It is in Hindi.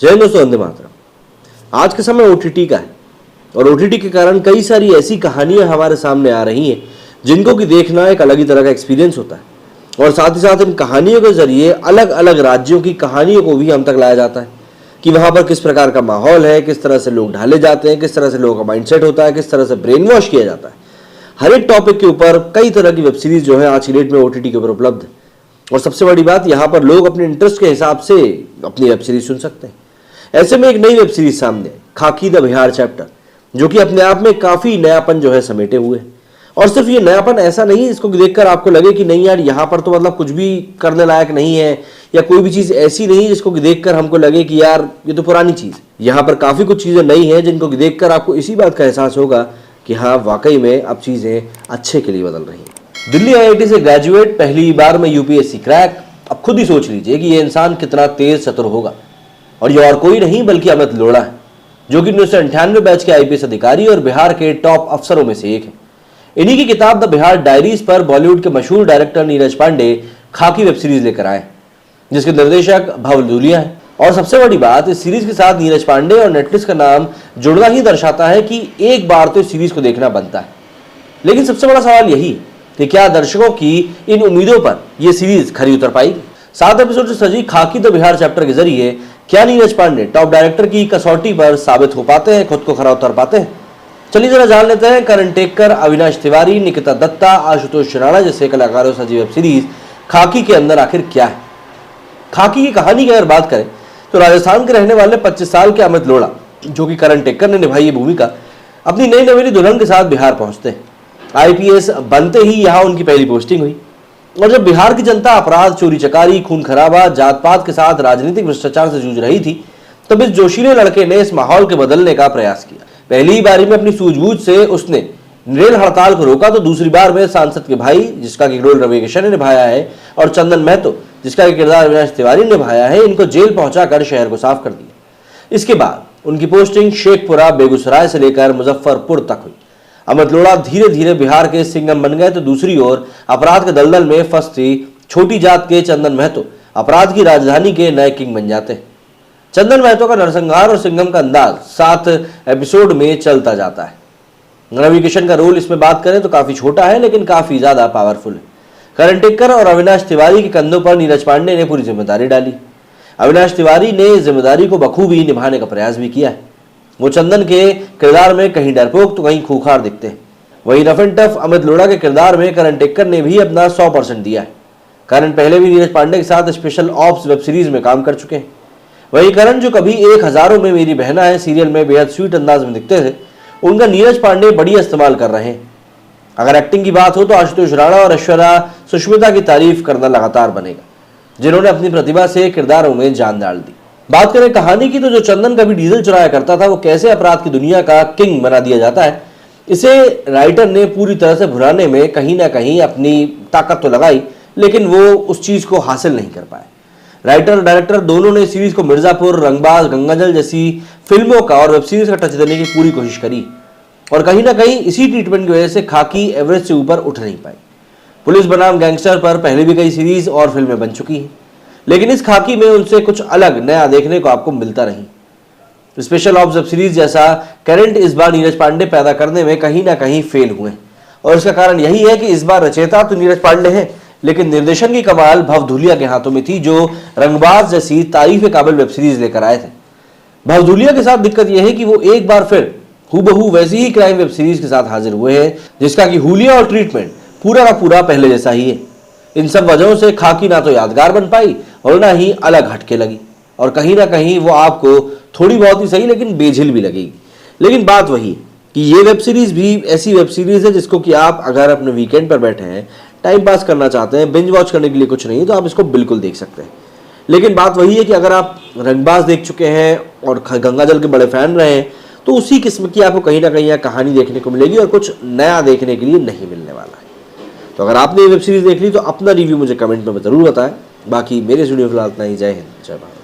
जय दोस्तों, वंदे मातरम। आज का समय ओटीटी का है और ओटीटी के कारण कई सारी ऐसी कहानियां हमारे सामने आ रही हैं जिनको कि देखना एक अलग ही तरह का एक्सपीरियंस होता है और साथ ही साथ इन कहानियों के जरिए अलग अलग राज्यों की कहानियों को भी हम तक लाया जाता है कि वहाँ पर किस प्रकार का माहौल है, किस तरह से लोग ढाले जाते हैं, किस तरह से लोगों का माइंडसेट होता है, किस तरह से ब्रेन वॉश किया जाता है। हर एक टॉपिक के ऊपर कई तरह की वेब सीरीज जो है आज की डेट में ओटीटी के ऊपर उपलब्ध है और सबसे बड़ी बात, यहाँ पर लोग अपने इंटरेस्ट के हिसाब से अपनी वेब सीरीज सुन सकते हैं। ऐसे में एक नई वेब सीरीज सामने है, खाकी द बिहार चैप्टर, जो कि अपने आप में काफी नयापन जो है समेटे हुए है। और सिर्फ ये नयापन ऐसा नहीं इसको देखकर आपको लगे कि नहीं यार यहाँ पर तो मतलब कुछ भी करने लायक नहीं है या कोई भी चीज ऐसी नहीं जिसको कि देखकर हमको लगे कि यार ये तो पुरानी चीज है। यहाँ पर काफी कुछ चीजें नई हैं जिनको कि देखकर आपको इसी बात का एहसास होगा कि हाँ वाकई में अब चीजें अच्छे के लिए बदल रही हैं। दिल्ली आईआईटी से ग्रेजुएट, पहली बार में यूपीएससी क्रैक। अब खुद ही सोच लीजिए कि ये इंसान कितना तेज चतुर होगा। और ये और कोई नहीं बल्कि अमित लोढ़ा है, जो कि 1998 बैच के आईपीएस अधिकारी और बिहार के टॉप अफसरों में से एक है। इन्हीं की किताब द बिहार डायरीज पर बॉलीवुड के मशहूर डायरेक्टर नीरज पांडे खाकी वेब सीरीज लेकर आए, जिसके निर्देशक भव धूलिया है। और सबसे बड़ी बात, इस सीरीज के साथ नीरज पांडे और नेटफ्लिक्स का नाम जुड़ना ही दर्शाता है कि एक बार तो इस सीरीज को देखना बनता है। लेकिन सबसे बड़ा सवाल यही कि क्या दर्शकों की इन उम्मीदों पर यह सीरीज खरी उतर पाएगी। 7 एपिसोड से सजी खाकी द बिहार चैप्टर के जरिए क्या नीरज पांडे टॉप डायरेक्टर की कसौटी पर साबित हो पाते हैं, खुद को खरा उतर पाते हैं। चलिए जरा जान लेते हैं करण टेक्कर, अविनाश तिवारी, निकिता दत्ता, आशुतोष राणा जैसे कलाकारों से सजी वेब सीरीज खाकी के अंदर आखिर क्या है। खाकी की कहानी की अगर बात करें तो राजस्थान के रहने वाले 25 साल के अमित लोढ़ा, जो कि करण टेक्कर ने निभाई ये भूमिका, अपनी नई नवेली दुल्हन के साथ बिहार पहुंचते हैं। आईपीएस बनते ही यहाँ उनकी पहली पोस्टिंग हुई और जब बिहार की जनता अपराध, चोरी चकारी, खून खराबा, जात पात के साथ राजनीतिक भ्रष्टाचार से जूझ रही थी, तब इस जोशीले लड़के ने इस माहौल के बदलने का प्रयास किया। पहली ही बारी में अपनी सूझबूझ से उसने रेल हड़ताल को रोका तो दूसरी बार में सांसद के भाई, जिसका कि रोल रवि किशन ने निभाया है, और चंदन महतो, जिसका किरदार अविनाश तिवारी ने निभाया है, इनको जेल पहुंचाकर शहर को साफ कर दिया। इसके बाद उनकी पोस्टिंग शेखपुरा, बेगूसराय से लेकर मुजफ्फरपुर तक हुई। अमित लोढ़ा धीरे धीरे बिहार के सिंघम बन गए तो दूसरी ओर अपराध के दलदल में फंसती छोटी जात के चंदन महतो अपराध की राजधानी के नए किंग बन जाते हैं। चंदन महतो का नरसंहार और सिंघम का अंदाज 7 एपिसोड में चलता जाता है। रवि किशन का रोल इसमें बात करें तो काफी छोटा है लेकिन काफी ज्यादा पावरफुल है। करण टेक्कर और अविनाश तिवारी के कंधों पर नीरज पांडे ने पूरी जिम्मेदारी डाली। अविनाश तिवारी ने इस जिम्मेदारी को बखूबी निभाने का प्रयास भी किया है। वो चंदन के किरदार में कहीं डरपोक तो कहीं खूंखार दिखते हैं। वहीं rough and tough Amit Lodha के किरदार में करण टेक्कर ने भी अपना 100% दिया है। करण पहले भी नीरज पांडे के साथ स्पेशल ऑप्स वेब सीरीज में काम कर चुके हैं। वहीं करण, जो कभी 1000 में मेरी बहना है सीरियल में बेहद स्वीट अंदाज में दिखते थे, उनका नीरज पांडे बढ़िया इस्तेमाल कर रहे हैं। अगर एक्टिंग की बात हो तो आशुतोष राणा और ऐश्वर्या सुष्मिता की तारीफ करना लगातार बनेगा, जिन्होंने अपनी प्रतिभा से किरदारों में जान डाल दी। बात करें कहानी की तो जो चंदन कभी डीजल चुराया करता था, वो कैसे अपराध की दुनिया का किंग बना दिया जाता है, इसे राइटर ने पूरी तरह से भुनाने में कहीं ना कहीं अपनी ताकत तो लगाई, लेकिन वो उस चीज को हासिल नहीं कर पाए। राइटर और डायरेक्टर दोनों ने सीरीज को मिर्जापुर, रंगबाज, गंगाजल जैसी फिल्मों का और वेब सीरीज का टच देने की पूरी कोशिश करी और कहीं ना कहीं इसी ट्रीटमेंट की वजह से खाकी एवरेज से ऊपर उठ नहीं पाई। पुलिस बनाम गैंगस्टर पर पहले भी कई सीरीज और फिल्में बन चुकी हैं, लेकिन इस खाकी में उनसे कुछ अलग नया देखने को आपको मिलता नहीं। स्पेशल ऑप्स वेब सीरीज जैसा करंट इस बार नीरज पांडे पैदा करने में कहीं ना कहीं फेल हुए और इसका कारण यही है कि इस बार रचयिता तो नीरज पांडे हैं, लेकिन निर्देशन की कमाल भव धूलिया के हाथों में थी, जो रंगबाज जैसी तारीफ काबिल वेब सीरीज लेकर आए थे। भव धूलिया के साथ दिक्कत यह है कि वो एक बार फिर हूबहू वैसी ही क्राइम वेब सीरीज के साथ हाजिर हुए हैं, जिसका कि हुलिया और ट्रीटमेंट पूरा का पूरा पहले जैसा ही है। इन सब वजहों से खाकी ना तो यादगार बन पाई और ना ही अलग हटके लगी और कहीं ना कहीं वो आपको थोड़ी बहुत ही सही लेकिन बेझिल भी लगेगी। लेकिन बात वही कि ये वेब सीरीज भी ऐसी वेब सीरीज है जिसको कि आप अगर अपने वीकेंड पर बैठे हैं, टाइम पास करना चाहते हैं, बिंज वॉच करने के लिए कुछ नहीं तो आप इसको बिल्कुल देख सकते हैं। लेकिन बात वही है कि अगर आप रंगबाज देख चुके हैं और गंगाजल के बड़े फैन रहे हैं तो उसी किस्म की आपको कहीं ना कहीं यह कहानी देखने को मिलेगी और कुछ नया देखने के लिए नहीं मिलने वाला है। तो अगर आपने ये वेब सीरीज देख ली तो अपना रिव्यू मुझे कमेंट में जरूर बताएं। बाकी मेरे स्टूडियो फिलहाल इतना ही। जय हिंद, जय भारत।